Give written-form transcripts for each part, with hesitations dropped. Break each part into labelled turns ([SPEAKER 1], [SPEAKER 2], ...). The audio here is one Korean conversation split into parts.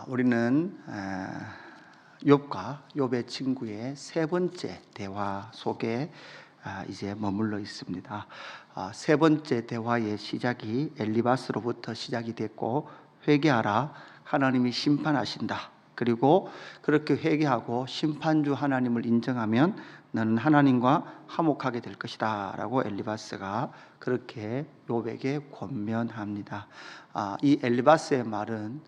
[SPEAKER 1] 우리는 욥과 욥의 친구의 세 번째 대화 속에 이제 머물러 있습니다. 세 번째 대화의 시작이 엘리바스로부터 시작이 됐고, 회개하라, 하나님이 심판하신다. 그리고 그렇게 회개하고 심판주 하나님을 인정하면 너는 하나님과 화목하게 될 것이다 라고 엘리바스가 그렇게 욥에게 권면합니다. 이 엘리바스의 말은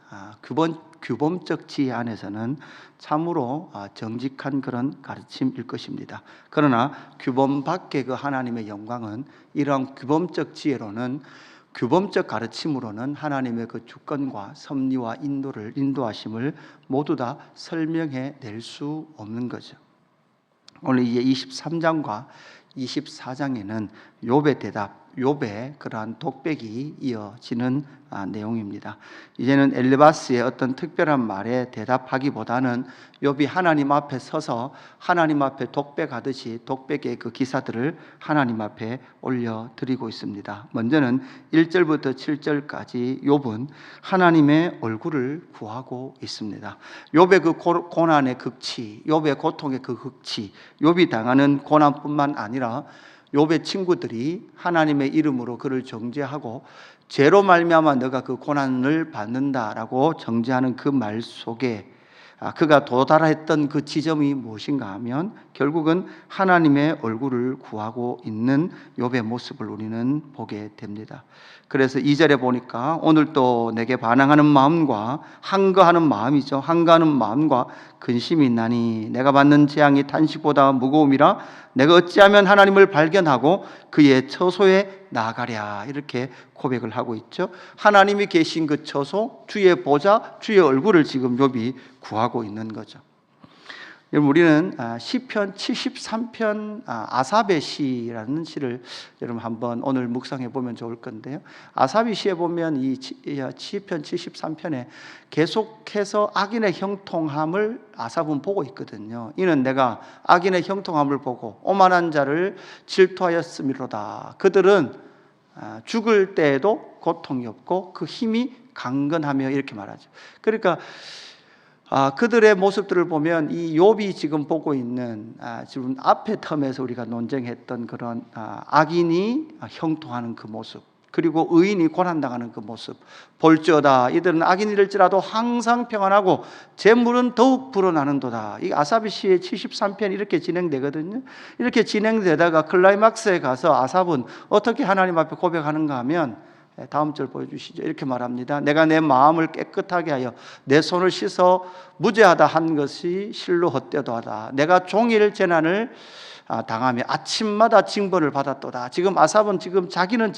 [SPEAKER 1] 규범적 지혜 안에서는 참으로 정직한 그런 가르침일 것입니다. 그러나 규범 밖의 그 하나님의 영광은 이러한 규범적 지혜로는, 규범적 가르침으로는 하나님의 그 주권과 섭리와 인도하심을 모두 다 설명해 낼 수 없는 거죠. 오늘 이제 23장과 24장에는 욥의 대답, 욥의 그러한 독백이 이어지는 내용입니다. 이제는 엘리바스의 어떤 특별한 말에 대답하기보다는 욥이 하나님 앞에 서서 하나님 앞에 독백하듯이 독백의 그 기사들을 하나님 앞에 올려드리고 있습니다. 먼저는 1절부터 7절까지 욥은 하나님의 얼굴을 구하고 있습니다. 욥의 그 고난의 극치, 욥의 고통의 그 극치, 욥이 당하는 고난뿐만 아니라 욥의 친구들이 하나님의 이름으로 그를 정죄하고 죄로 말미암아 너가 그 고난을 받는다라고 정죄하는 그 말 속에 그가 도달했던 그 지점이 무엇인가 하면 결국은 하나님의 얼굴을 구하고 있는 욥의 모습을 우리는 보게 됩니다. 그래서 2절에 보니까 오늘 또 내게 반항하는 마음과 항거하는 마음이죠. 항거하는 마음과 근심이 있나니 내가 받는 재앙이 탄식보다 무거움이라 내가 어찌하면 하나님을 발견하고 그의 처소에 나아가랴, 이렇게 고백을 하고 있죠. 하나님이 계신 그 처소, 주의 보좌, 주의 얼굴을 지금 욥이 구하고 있는 거죠. 여러분, 우리는 시편 73편 아삽의 시라는 시를 여러분 한번 오늘 묵상해 보면 좋을 건데요. 아삽의 시에 보면 이 시편 73편에 계속해서 악인의 형통함을 아삽은 보고 있거든요. 이는 내가 악인의 형통함을 보고 오만한 자를 질투하였음이로다. 그들은 죽을 때에도 고통이 없고 그 힘이 강건하며, 이렇게 말하죠. 그러니까 그들의 모습들을 보면 이 욥이 지금 보고 있는 지금 앞의 텀에서 우리가 논쟁했던 그런 악인이 형통하는 그 모습, 그리고 의인이 고난당하는 그 모습 볼지어다 이들은 악인일지라도 항상 평안하고 재물은 더욱 불어나는도다. 이 아삽의 시의 73편 이렇게 진행되거든요. 이렇게 진행되다가 클라이막스에 가서 아삽은 어떻게 하나님 앞에 고백하는가 하면, 다음 절 보여주시죠. 이렇게 말합니다. 내가 내 마음을 깨끗하게 하여 내 손을 씻어 무죄하다 한 것이 실로 헛되도하다. 내가 종일 재난을 당하며 아침마다 징벌을 받았도다. 지금 아삽은 자기는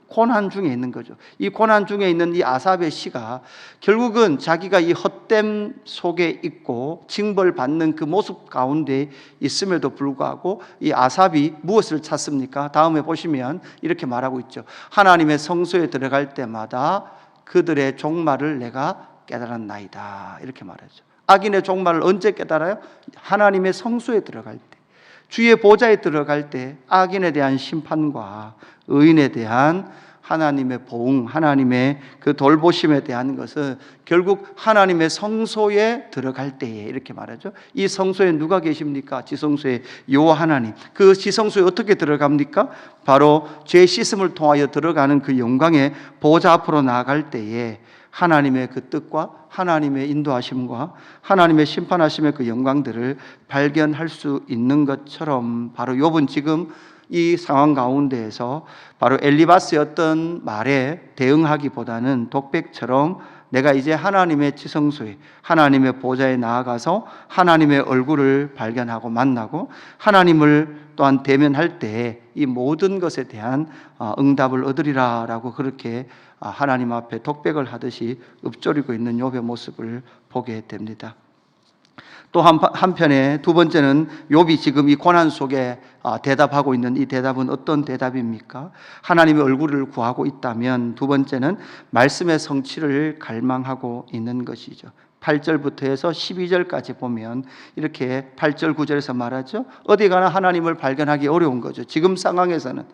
[SPEAKER 1] 고난 중에 있는 거죠. 이 고난 중에 있는 이 아삽의 시가 결국은 자기가 이 헛됨 속에 있고 징벌 받는 그 모습 가운데 있음에도 불구하고 이 아삽이 무엇을 찾습니까? 다음에 보시면 이렇게 말하고 있죠. 하나님의 성소에 들어갈 때마다 그들의 종말을 내가 깨달았나이다, 이렇게 말하죠. 악인의 종말을 언제 깨달아요? 하나님의 성소에 들어갈 때, 주의 보좌에 들어갈 때 악인에 대한 심판과 의인에 대한 하나님의 보응, 하나님의 그 돌보심에 대한 것은 결국 하나님의 성소에 들어갈 때에, 이렇게 말하죠. 이 성소에 누가 계십니까? 지성소에 여호와 하나님. 그 지성소에 어떻게 들어갑니까? 바로 죄 씻음을 통하여 들어가는 그 영광의 보좌 앞으로 나아갈 때에 하나님의 그 뜻과 하나님의 인도하심과 하나님의 심판하심의 그 영광들을 발견할 수 있는 것처럼, 바로 욥은 지금 이 상황 가운데에서 바로 엘리바스의 어떤 말에 대응하기보다는 독백처럼 내가 이제 하나님의 지성소에, 하나님의 보좌에 나아가서 하나님의 얼굴을 발견하고 만나고 하나님을 또한 대면할 때 이 모든 것에 대한 응답을 얻으리라 라고 그렇게 하나님 앞에 독백을 하듯이 읊조리고 있는 욥의 모습을 보게 됩니다. 또 한편에 두 번째는 욥이 지금 이 고난 속에 대답하고 있는 이 대답은 어떤 대답입니까? 하나님의 얼굴을 구하고 있다면 두 번째는 말씀의 성취를 갈망하고 있는 것이죠. 8절부터 해서 12절까지 보면 이렇게 8절 9절에서 말하죠. 어디 가나 하나님을 발견하기 어려운 거죠. 지금 상황에서는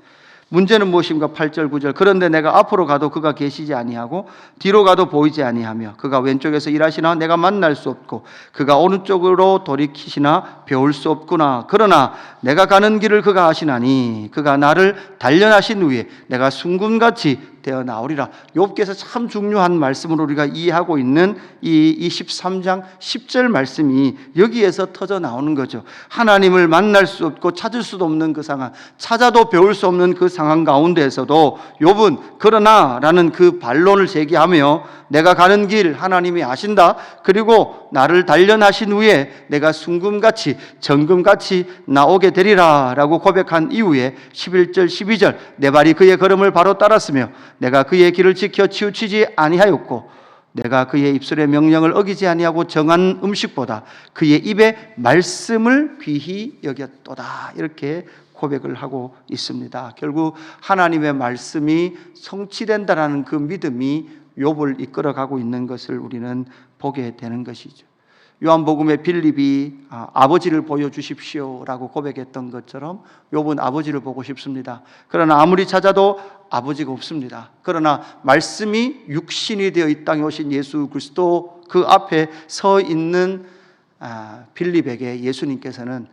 [SPEAKER 1] 문제는 무엇인가? 8절 9절. 그런데 내가 앞으로 가도 그가 계시지 아니하고 뒤로 가도 보이지 아니하며 그가 왼쪽에서 일하시나 내가 만날 수 없고 그가 오른쪽으로 돌이키시나 배울 수 없구나. 그러나 내가 가는 길을 그가 아시나니 그가 나를 단련하신 후에 내가 순금같이 되어 나오리라. 욥기에서 참 중요한 말씀으로 우리가 이해하고 있는 이 23장 10절 말씀이 여기에서 터져 나오는 거죠. 하나님을 만날 수 없고 찾을 수도 없는 그 상황, 찾아도 배울 수 없는 그 상황 가운데에서도 욥은 그러나 라는 그 반론을 제기하며 내가 가는 길 하나님이 아신다. 그리고 나를 단련하신 후에 내가 순금같이 정금같이 나오게 되리라 라고 고백한 이후에 11절 12절 내 발이 그의 걸음을 바로 따랐으며 내가 그의 길을 지켜 치우치지 아니하였고 내가 그의 입술의 명령을 어기지 아니하고 정한 음식보다 그의 입의 말씀을 귀히 여겼도다. 이렇게 고백을 하고 있습니다. 결국 하나님의 말씀이 성취된다라는 그 믿음이 욥을 이끌어가고 있는 것을 우리는 보게 되는 것이죠. 요한복음의 빌립이 아버지를 보여주십시오라고 고백했던 것처럼 욥은 아버지를 보고 싶습니다. 그러나 아무리 찾아도 아버지가 없습니다. 그러나 말씀이 육신이 되어 이 땅에 오신 예수 그리스도 그 앞에 서 있는 빌립에게 예수님께서는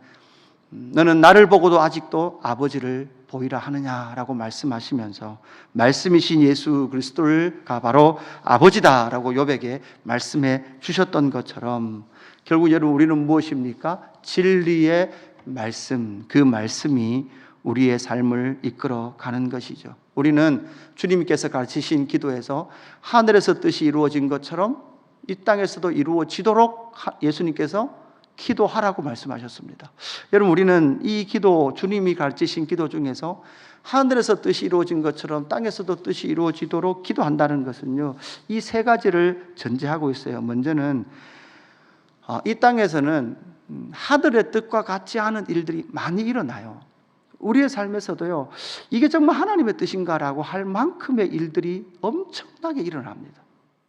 [SPEAKER 1] 너는 나를 보고도 아직도 아버지를 보이라 하느냐라고 말씀하시면서 말씀이신 예수 그리스도가 바로 아버지다라고 욥에게 말씀해 주셨던 것처럼 결국 여러분 우리는 무엇입니까? 진리의 말씀, 그 말씀이 우리의 삶을 이끌어 가는 것이죠. 우리는 주님께서 가르치신 기도에서 하늘에서 뜻이 이루어진 것처럼 이 땅에서도 이루어지도록 예수님께서 기도하라고 말씀하셨습니다. 여러분 우리는 이 기도, 주님이 가르치신 기도 중에서 하늘에서 뜻이 이루어진 것처럼 땅에서도 뜻이 이루어지도록 기도한다는 것은요, 이 세 가지를 전제하고 있어요. 먼저는 이 땅에서는 하늘의 뜻과 같지 않은 일들이 많이 일어나요. 우리의 삶에서도요, 이게 정말 하나님의 뜻인가라고 할 만큼의 일들이 엄청나게 일어납니다.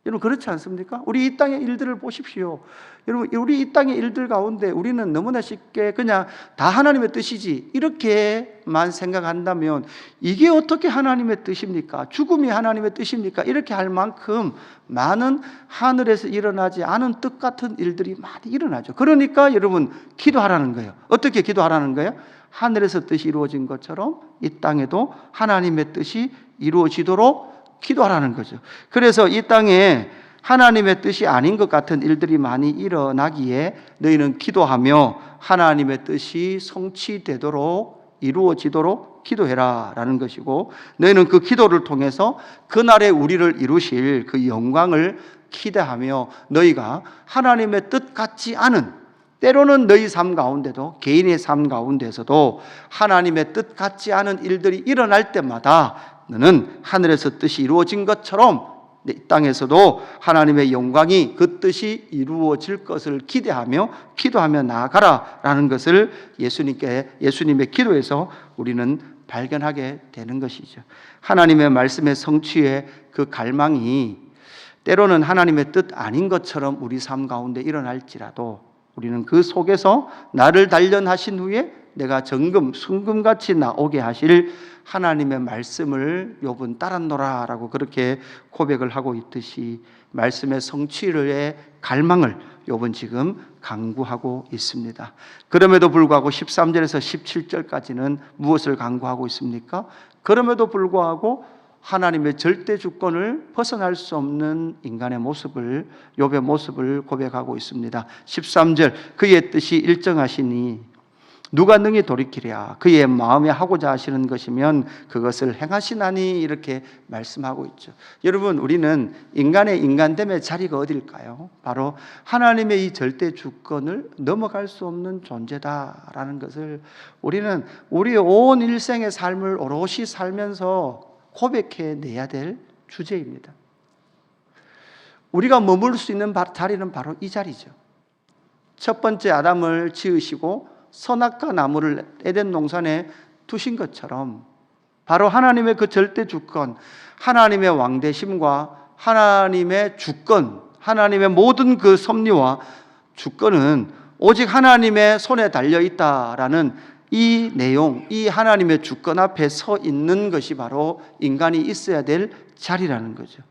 [SPEAKER 1] 여러분 그렇지 않습니까? 우리 이 땅의 일들을 보십시오. 여러분 우리 이 땅의 일들 가운데 우리는 너무나 쉽게 그냥 다 하나님의 뜻이지 이렇게만 생각한다면 이게 어떻게 하나님의 뜻입니까? 죽음이 하나님의 뜻입니까? 이렇게 할 만큼 많은 하늘에서 일어나지 않은 뜻 같은 일들이 많이 일어나죠. 그러니까 여러분 기도하라는 거예요. 어떻게 기도하라는 거예요? 하늘에서 뜻이 이루어진 것처럼 이 땅에도 하나님의 뜻이 이루어지도록 기도하라는 거죠. 그래서 이 땅에 하나님의 뜻이 아닌 것 같은 일들이 많이 일어나기에 너희는 기도하며 하나님의 뜻이 성취되도록 이루어지도록 기도해라 라는 것이고, 너희는 그 기도를 통해서 그날에 우리를 이루실 그 영광을 기대하며 너희가 하나님의 뜻 같지 않은, 때로는 너희 삶 가운데도 개인의 삶 가운데서도 하나님의 뜻 같지 않은 일들이 일어날 때마다 너는 하늘에서 뜻이 이루어진 것처럼 이 땅에서도 하나님의 영광이 그 뜻이 이루어질 것을 기대하며 기도하며 나아가라 라는 것을 예수님의 기도에서 우리는 발견하게 되는 것이죠. 하나님의 말씀의 성취의 그 갈망이 때로는 하나님의 뜻 아닌 것처럼 우리 삶 가운데 일어날지라도 우리는 그 속에서 나를 단련하신 후에 내가 순금같이 나오게 하실 하나님의 말씀을 욥은 따랐노라 라고 그렇게 고백을 하고 있듯이 말씀의 성취의 갈망을 욥은 지금 강구하고 있습니다. 그럼에도 불구하고 13절에서 17절까지는 무엇을 강구하고 있습니까? 그럼에도 불구하고 하나님의 절대 주권을 벗어날 수 없는 인간의 모습을, 욥의 모습을 고백하고 있습니다. 13절 그의 뜻이 일정하시니 누가 능히 돌이키랴. 그의 마음에 하고자 하시는 것이면 그것을 행하시나니 이렇게 말씀하고 있죠. 여러분 우리는 인간의 인간됨의 자리가 어딜까요? 바로 하나님의 이 절대 주권을 넘어갈 수 없는 존재다라는 것을 우리는 우리의 온 일생의 삶을 오롯이 살면서 고백해내야 될 주제입니다. 우리가 머물 수 있는 자리는 바로 이 자리죠. 첫 번째 아담을 지으시고 선악과 나무를 에덴 동산에 두신 것처럼 바로 하나님의 그 절대 주권, 하나님의 왕대심과 하나님의 주권, 하나님의 모든 그 섭리와 주권은 오직 하나님의 손에 달려 있다라는 이 내용, 이 하나님의 주권 앞에 서 있는 것이 바로 인간이 있어야 될 자리라는 거죠.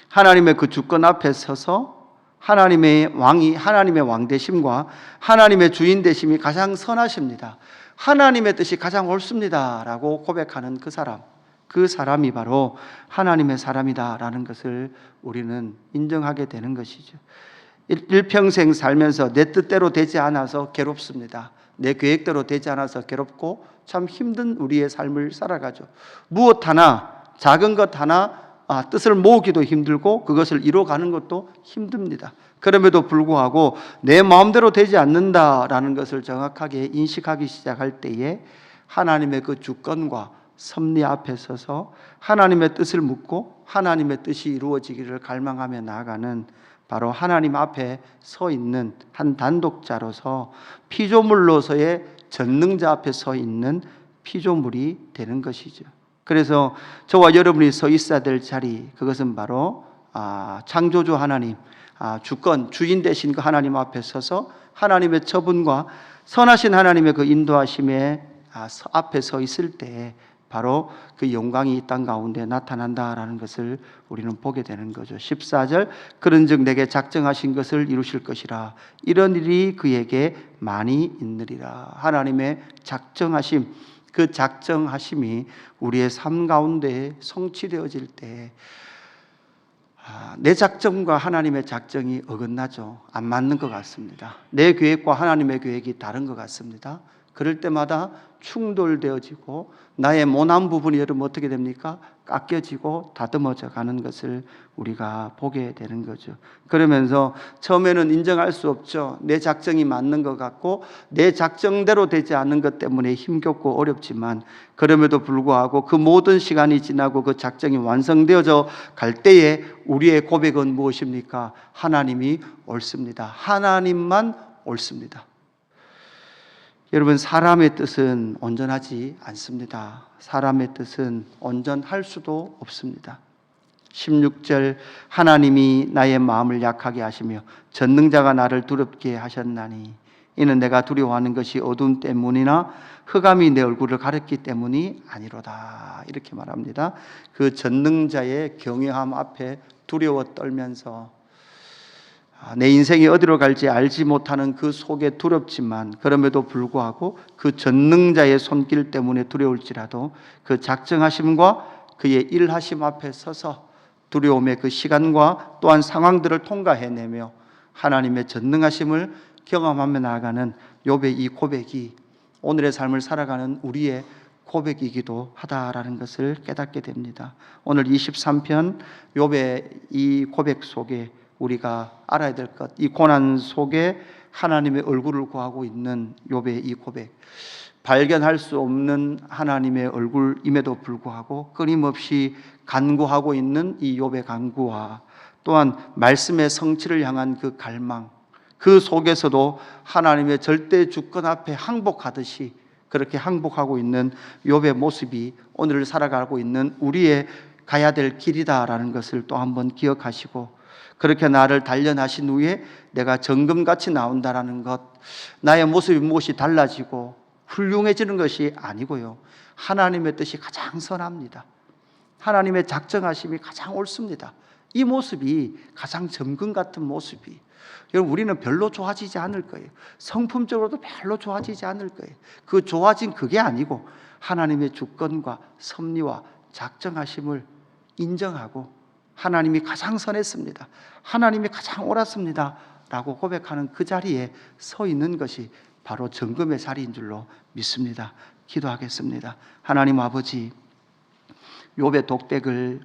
[SPEAKER 1] 하나님의 그 주권 앞에 서서 하나님의 왕되심과 하나님의 주인 되심이 가장 선하십니다. 하나님의 뜻이 가장 옳습니다 라고 고백하는 그 사람이 바로 하나님의 사람이다라는 것을 우리는 인정하게 되는 것이죠. 일평생 살면서 내 뜻대로 되지 않아서 괴롭습니다. 내 계획대로 되지 않아서 괴롭고 참 힘든 우리의 삶을 살아가죠. 무엇 하나, 작은 것 하나 뜻을 모으기도 힘들고 그것을 이루어가는 것도 힘듭니다. 그럼에도 불구하고 내 마음대로 되지 않는다라는 것을 정확하게 인식하기 시작할 때에 하나님의 그 주권과 섭리 앞에 서서 하나님의 뜻을 묻고 하나님의 뜻이 이루어지기를 갈망하며 나아가는 바로 하나님 앞에 서 있는 한 단독자로서 피조물로서의 전능자 앞에 서 있는 피조물이 되는 것이죠. 그래서 저와 여러분이 서 있어야 될 자리, 그것은 바로 창조주 하나님, 주권, 주인 되신 그 하나님 앞에 서서 하나님의 처분과 선하신 하나님의 그 인도하심에 앞에 서 있을 때 바로 그 영광이 이 땅 가운데 나타난다라는 것을 우리는 보게 되는 거죠. 14절, 그런즉 내게 작정하신 것을 이루실 것이라. 이런 일이 그에게 많이 있느리라. 하나님의 작정하심, 그 작정하심이 우리의 삶 가운데 성취되어질 때 내 작정과 하나님의 작정이 어긋나죠. 안 맞는 것 같습니다. 내 계획과 하나님의 계획이 다른 것 같습니다. 그럴 때마다 충돌되어지고 나의 모난 부분이 여러분 어떻게 됩니까? 깎여지고 다듬어져 가는 것을 우리가 보게 되는 거죠. 그러면서 처음에는 인정할 수 없죠. 내 작정이 맞는 것 같고 내 작정대로 되지 않는 것 때문에 힘겹고 어렵지만 그럼에도 불구하고 그 모든 시간이 지나고 그 작정이 완성되어져 갈 때에 우리의 고백은 무엇입니까? 하나님이 옳습니다. 하나님만 옳습니다. 여러분, 사람의 뜻은 온전하지 않습니다. 사람의 뜻은 온전할 수도 없습니다. 16절, 하나님이 나의 마음을 약하게 하시며 전능자가 나를 두렵게 하셨나니 이는 내가 두려워하는 것이 어둠 때문이나 흑암이 내 얼굴을 가렸기 때문이 아니로다. 이렇게 말합니다. 그 전능자의 경외함 앞에 두려워 떨면서 내 인생이 어디로 갈지 알지 못하는 그 속에 두렵지만 그럼에도 불구하고 그 전능자의 손길 때문에 두려울지라도 그 작정하심과 그의 일하심 앞에 서서 두려움의 그 시간과 또한 상황들을 통과해내며 하나님의 전능하심을 경험하며 나아가는 욥의 이 고백이 오늘의 삶을 살아가는 우리의 고백이기도 하다라는 것을 깨닫게 됩니다. 오늘 23편 욥의 이 고백 속에 우리가 알아야 될 것, 이 고난 속에 하나님의 얼굴을 구하고 있는 욥의 이 고백, 발견할 수 없는 하나님의 얼굴임에도 불구하고 끊임없이 간구하고 있는 이 욥의 간구와 또한 말씀의 성취를 향한 그 갈망, 그 속에서도 하나님의 절대 주권 앞에 항복하듯이 그렇게 항복하고 있는 욥의 모습이 오늘을 살아가고 있는 우리의 가야 될 길이다라는 것을 또 한번 기억하시고, 그렇게 나를 단련하신 후에 내가 정금같이 나온다라는 것, 나의 모습이 무엇이 달라지고 훌륭해지는 것이 아니고요, 하나님의 뜻이 가장 선합니다. 하나님의 작정하심이 가장 옳습니다. 이 모습이 가장 정금 같은 모습이, 여러분, 우리는 별로 좋아지지 않을 거예요. 성품적으로도 별로 좋아지지 않을 거예요. 그 좋아진 그게 아니고 하나님의 주권과 섭리와 작정하심을 인정하고 하나님이 가장 선했습니다, 하나님이 가장 옳았습니다 라고 고백하는 그 자리에 서 있는 것이 바로 정금의 자리인 줄로 믿습니다. 기도하겠습니다. 하나님 아버지, 욥의 독백을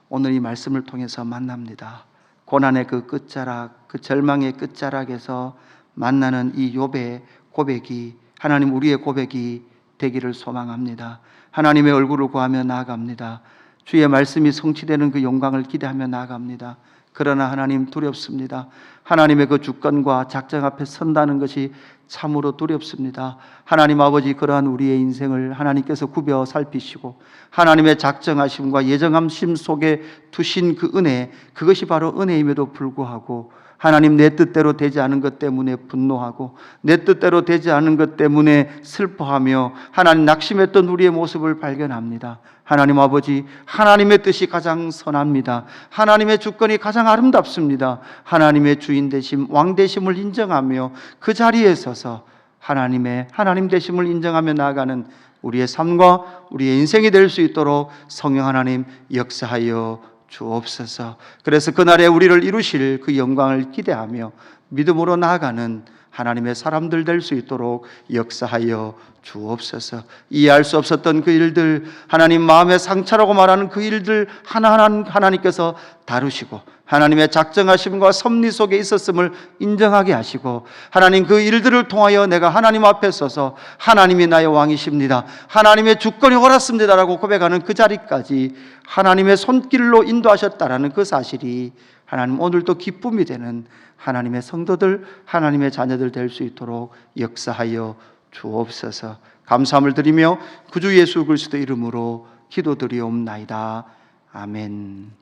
[SPEAKER 1] 오늘 이 말씀을 통해서 만납니다. 고난의 그 끝자락, 그 절망의 끝자락에서 만나는 이 욥의 고백이 하나님 우리의 고백이 되기를 소망합니다. 하나님의 얼굴을 구하며 나아갑니다. 주의 말씀이 성취되는 그 영광을 기대하며 나아갑니다. 그러나 하나님 두렵습니다. 하나님의 그 주권과 작정 앞에 선다는 것이 참으로 두렵습니다. 하나님 아버지, 그러한 우리의 인생을 하나님께서 굽여 살피시고 하나님의 작정하심과 예정함심 속에 두신 그 은혜, 그것이 바로 은혜임에도 불구하고 하나님, 내 뜻대로 되지 않은 것 때문에 분노하고 내 뜻대로 되지 않은 것 때문에 슬퍼하며 하나님 낙심했던 우리의 모습을 발견합니다. 하나님 아버지, 하나님의 뜻이 가장 선합니다. 하나님의 주권이 가장 아름답습니다. 하나님의 주인 되심, 왕 되심을 인정하며 그 자리에 서서 하나님 되심을 인정하며 나아가는 우리의 삶과 우리의 인생이 될 수 있도록 성령 하나님 역사하여 주옵소서. 그래서 그날에 우리를 이루실 그 영광을 기대하며 믿음으로 나아가는 하나님의 사람들 될 수 있도록 역사하여 주옵소서. 이해할 수 없었던 그 일들, 하나님 마음의 상처라고 말하는 그 일들 하나하나 하나님께서 다루시고 하나님의 작정하심과 섭리 속에 있었음을 인정하게 하시고 하나님, 그 일들을 통하여 내가 하나님 앞에 서서 하나님이 나의 왕이십니다, 하나님의 주권이 옳았습니다 라고 고백하는 그 자리까지 하나님의 손길로 인도하셨다라는 그 사실이 하나님 오늘도 기쁨이 되는 하나님의 성도들, 하나님의 자녀들 될 수 있도록 역사하여 주옵소서. 감사함을 드리며 구주 예수 그리스도 이름으로 기도드리옵나이다. 아멘.